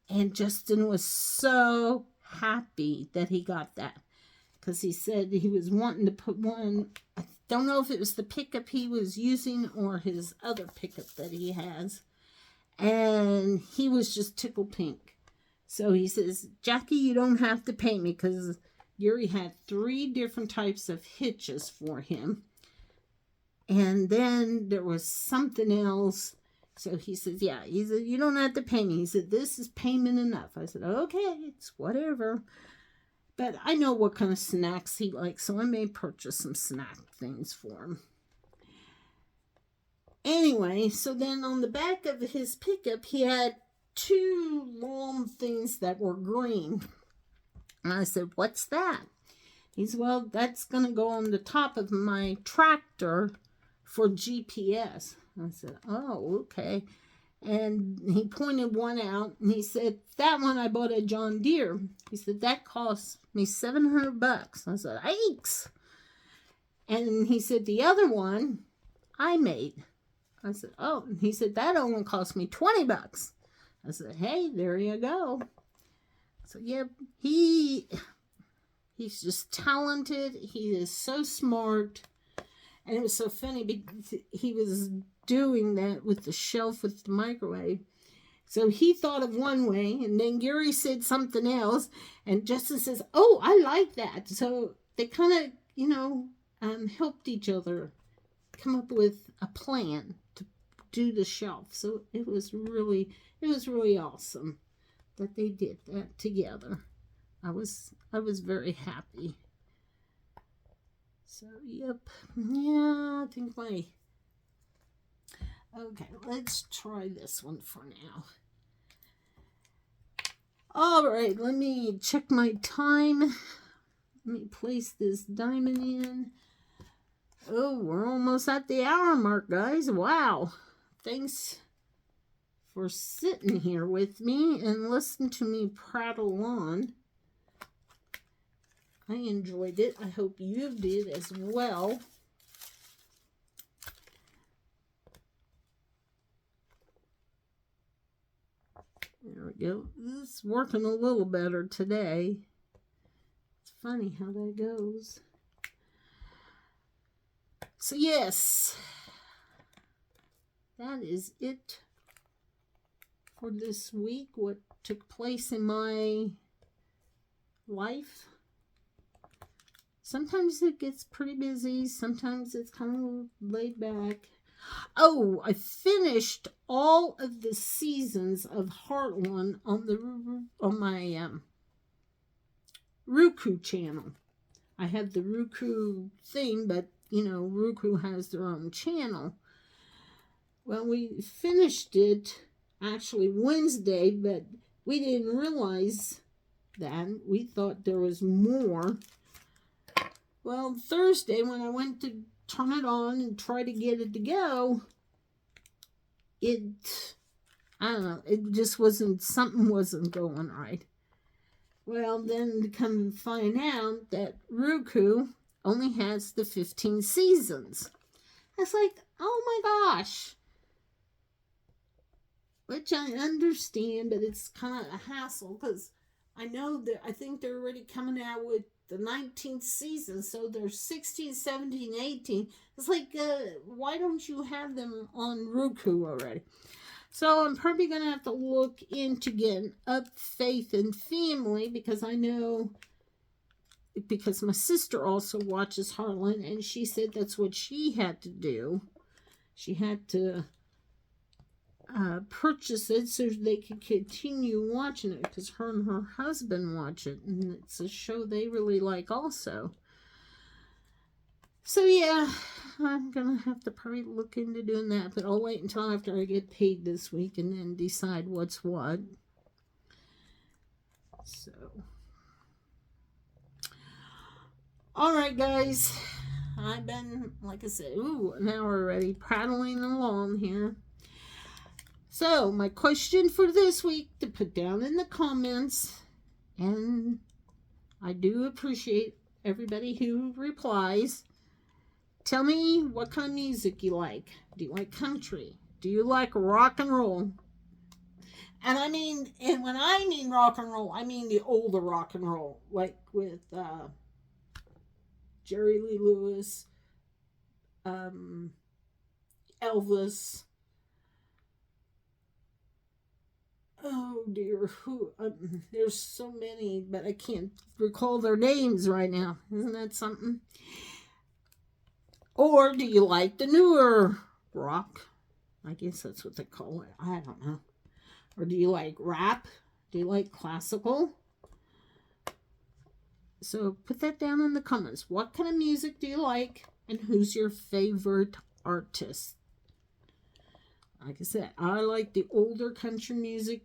And Justin was so happy that he got that, because he said he was wanting to put one. I don't know if it was the pickup he was using or his other pickup that he has. And he was just tickled pink. So he says, Jackie, you don't have to pay me, because Gary had 3 different types of hitches for him. And then there was something else. So he says, yeah, he said, you don't have to pay me. He said, this is payment enough. I said, okay, it's whatever. But I know what kind of snacks he likes, so I may purchase some snack things for him. Anyway, so then on the back of his pickup, he had 2 long things that were green. And I said, what's that? He said, well, that's going to go on the top of my tractor for GPS. I said, oh, okay. And he pointed one out, and he said, that one I bought at John Deere. He said, that cost me $700. I said, yikes. And he said, the other one I made. I said, oh. And he said, that only cost me $20. I said, hey, there you go. So, yeah, he's just talented. He is so smart. And it was so funny because he was doing that with the shelf with the microwave. So he thought of one way, and then Gary said something else, and Justin says, oh, I like that. So they kind of, helped each other come up with a plan to do the shelf. So it was really awesome that they did that together. I was very happy. So, yep. Yeah, I think okay, let's try this one for now. All right, let me check my time. Let me place this diamond in. Oh, we're almost at the hour mark, guys. Wow. Thanks for sitting here with me and listening to me prattle on. I enjoyed it. I hope you did as well. There we go. It's working a little better today. It's funny how that goes. So yes, that is it for this week. What took place in my life. Sometimes it gets pretty busy. Sometimes it's kind of laid back. Oh, I finished all of the seasons of Heartland on my Roku channel. I have the Roku thing, but you know, Roku has their own channel. Well, we finished it actually Wednesday, but we didn't realize that. We thought there was more. Well, Thursday when I went to turn it on and try to get it to go, I don't know, it just something wasn't going right. Well, then to come find out that Roku only has the 15 seasons. I was like, oh my gosh. Which I understand, but it's kind of a hassle because I know that I think they're already coming out with the 19th season, so there's 16, 17, 18. It's like, why don't you have them on Roku already? So I'm probably going to have to look into getting Up Faith and Family, because I know, because my sister also watches Heartland, and she said that's what she had to do. She had to purchase it so they could continue watching it, because her and her husband watch it, and it's a show they really like also. So yeah, I'm gonna have to probably look into doing that, but I'll wait until after I get paid this week and then decide what's what. So alright guys, I've been, like I said, an hour already prattling along here. So, my question for this week to put down in the comments, and I do appreciate everybody who replies. Tell me what kind of music you like. Do you like country? Do you like rock and roll? And I mean, and when I mean rock and roll, I mean the older rock and roll, like with Jerry Lee Lewis, Elvis. Oh dear, there's so many, but I can't recall their names right now. Isn't that something? Or do you like the newer rock? I guess that's what they call it. I don't know. Or do you like rap? Do you like classical? So put that down in the comments. What kind of music do you like? And who's your favorite artist? Like I said, I like the older country music.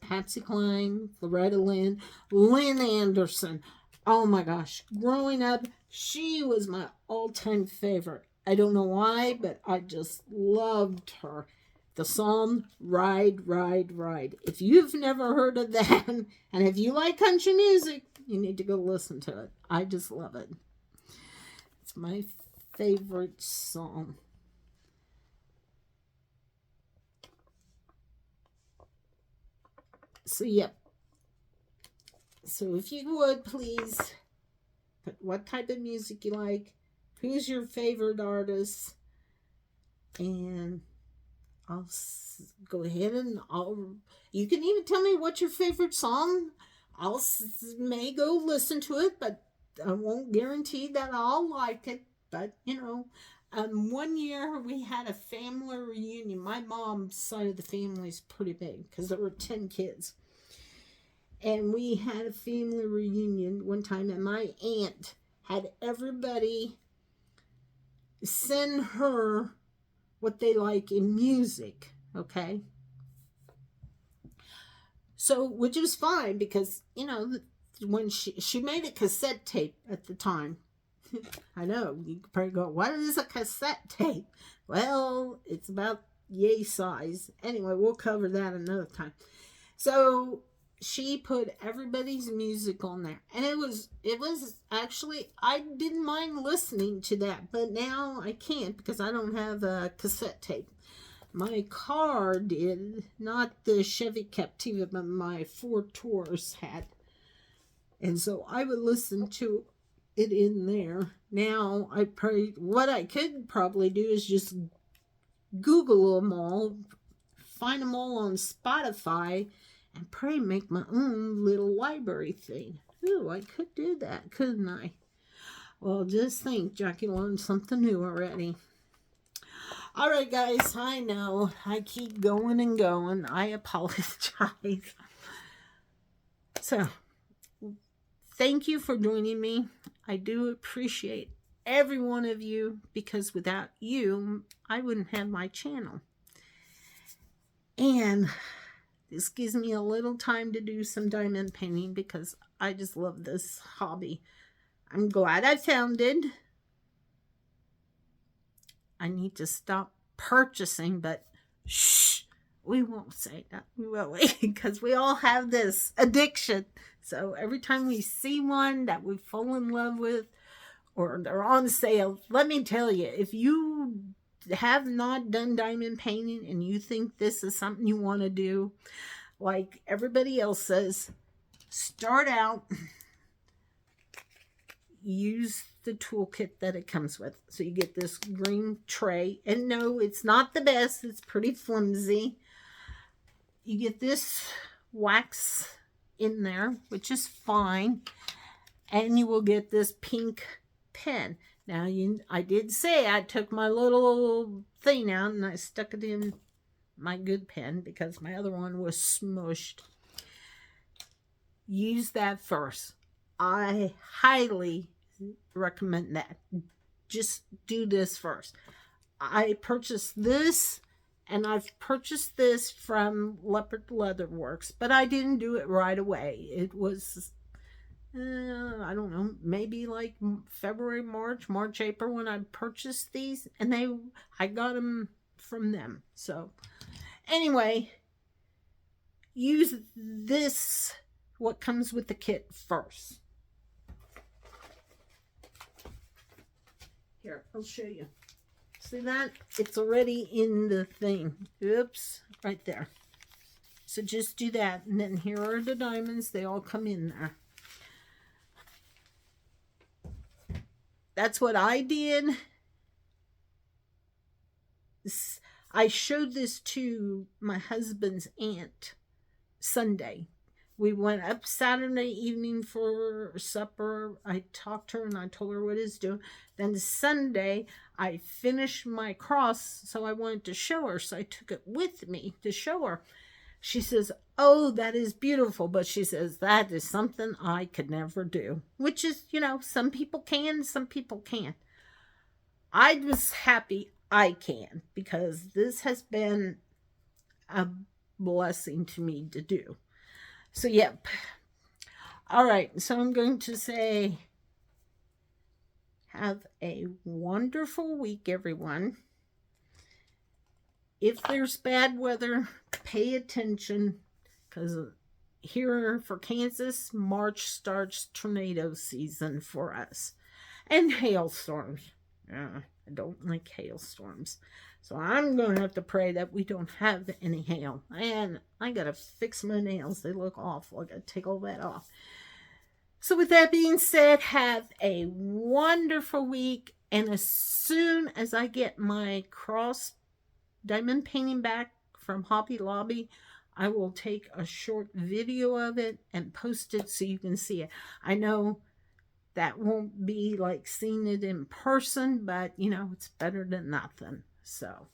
Pasty Cline, Loretta Lynn, Lynn Anderson. Oh my gosh. Growing up, she was my all-time favorite. I don't know why, but I just loved her. The song, Ride, Ride, Ride. If you've never heard of that, and if you like country music, you need to go listen to it. I just love it. It's my favorite song. So, yep. So, if you would, please put what type of music you like, who's your favorite artist, and I'll go ahead and you can even tell me what's your favorite song. May go listen to it, but I won't guarantee that I'll like it. But, you know, one year we had a family reunion. My mom's side of the family is pretty big because there were 10 kids. And we had a family reunion one time, and my aunt had everybody send her what they like in music, okay? So, which was fine because, you know, when she made a cassette tape at the time. I know, you could probably go, what is a cassette tape? Well, it's about yay size. Anyway, we'll cover that another time. So, she put everybody's music on there, and it was actually, I didn't mind listening to that, but now I can't because I don't have a cassette tape. My car did, not the Chevy Captiva, but my Ford Taurus had, and so I would listen to it in there. Now what I could probably do is just Google them all, find them all on Spotify, and pray make my own little library thing. Ooh, I could do that, couldn't I? Well, just think, Jackie learned something new already. All right, guys, I know I keep going and going. I apologize. So, thank you for joining me. I do appreciate every one of you, because without you, I wouldn't have my channel. And this gives me a little time to do some diamond painting because I just love this hobby. I'm glad I found it. I need to stop purchasing, but shh, we won't say that, will we? Because we all have this addiction. So every time we see one that we fall in love with, or they're on sale, let me tell you, if you have not done diamond painting and you think this is something you want to do, like everybody else says, start out, use the toolkit that it comes with. So you get this green tray, and no, it's not the best, it's pretty flimsy. You get this wax in there, which is fine, and you will get this pink pen. Now, I did say I took my little thing out and I stuck it in my good pen because my other one was smushed. Use that first. I highly recommend that. Just do this first. I purchased this, and I've purchased this from Leopard Leather Works, but I didn't do it right away. It was, I don't know, maybe like February, March, April when I purchased these, and I got them from them. So anyway, use this, what comes with the kit, first. Here, I'll show you. See that? It's already in the thing. Oops, right there. So just do that, and then here are the diamonds. They all come in there. That's what I did. I showed this to my husband's aunt Sunday. We went up Saturday evening for supper. I talked to her and I told her what it's doing. Then Sunday, I finished my cross, so I wanted to show her. So I took it with me to show her. She says, "Oh, that is beautiful." But she says, "That is something I could never do." Which is, some people can, some people can't. I was happy I can, because this has been a blessing to me to do. So, yep. All right. So I'm going to say, have a wonderful week, everyone. If there's bad weather, pay attention, because here for Kansas, March starts tornado season for us. And hailstorms. I don't like hailstorms. So I'm going to have to pray that we don't have any hail. And I got to fix my nails. They look awful. I got to take all that off. So with that being said, have a wonderful week. And as soon as I get my cross diamond painting back from Hobby Lobby, I will take a short video of it and post it so you can see it. I know that won't be like seeing it in person, but it's better than nothing. So,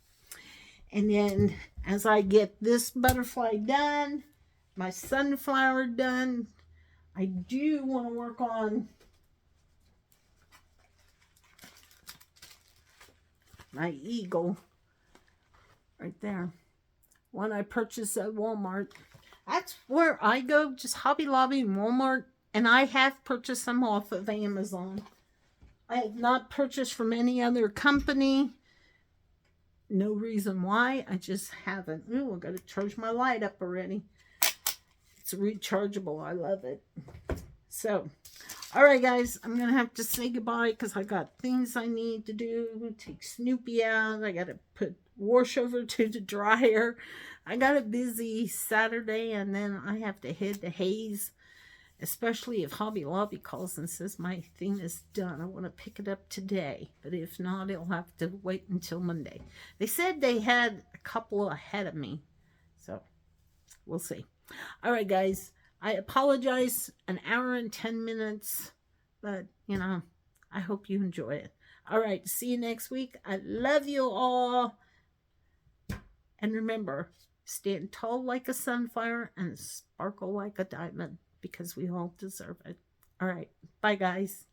and then as I get this butterfly done, my sunflower done, I do want to work on my eagle right there. One I purchased at Walmart. That's where I go, just Hobby Lobby and Walmart, and I have purchased some off of Amazon. I have not purchased from any other company. No reason why, I just haven't. Ooh, I got to charge my light up already. It's rechargeable. I love it. So, all right, guys, I'm going to have to say goodbye because I got things I need to do. Take Snoopy out. I got to put wash over to the dryer. I got a busy Saturday, and then I have to head to Hayes, especially if Hobby Lobby calls and says my thing is done. I want to pick it up today, but if not, it'll have to wait until Monday. They said they had a couple ahead of me, so we'll see. All right, guys. I apologize, an hour and 10 minutes, but, you know, I hope you enjoy it. All right, see you next week. I love you all. And remember, stand tall like a sunflower and sparkle like a diamond because we all deserve it. All right, bye, guys.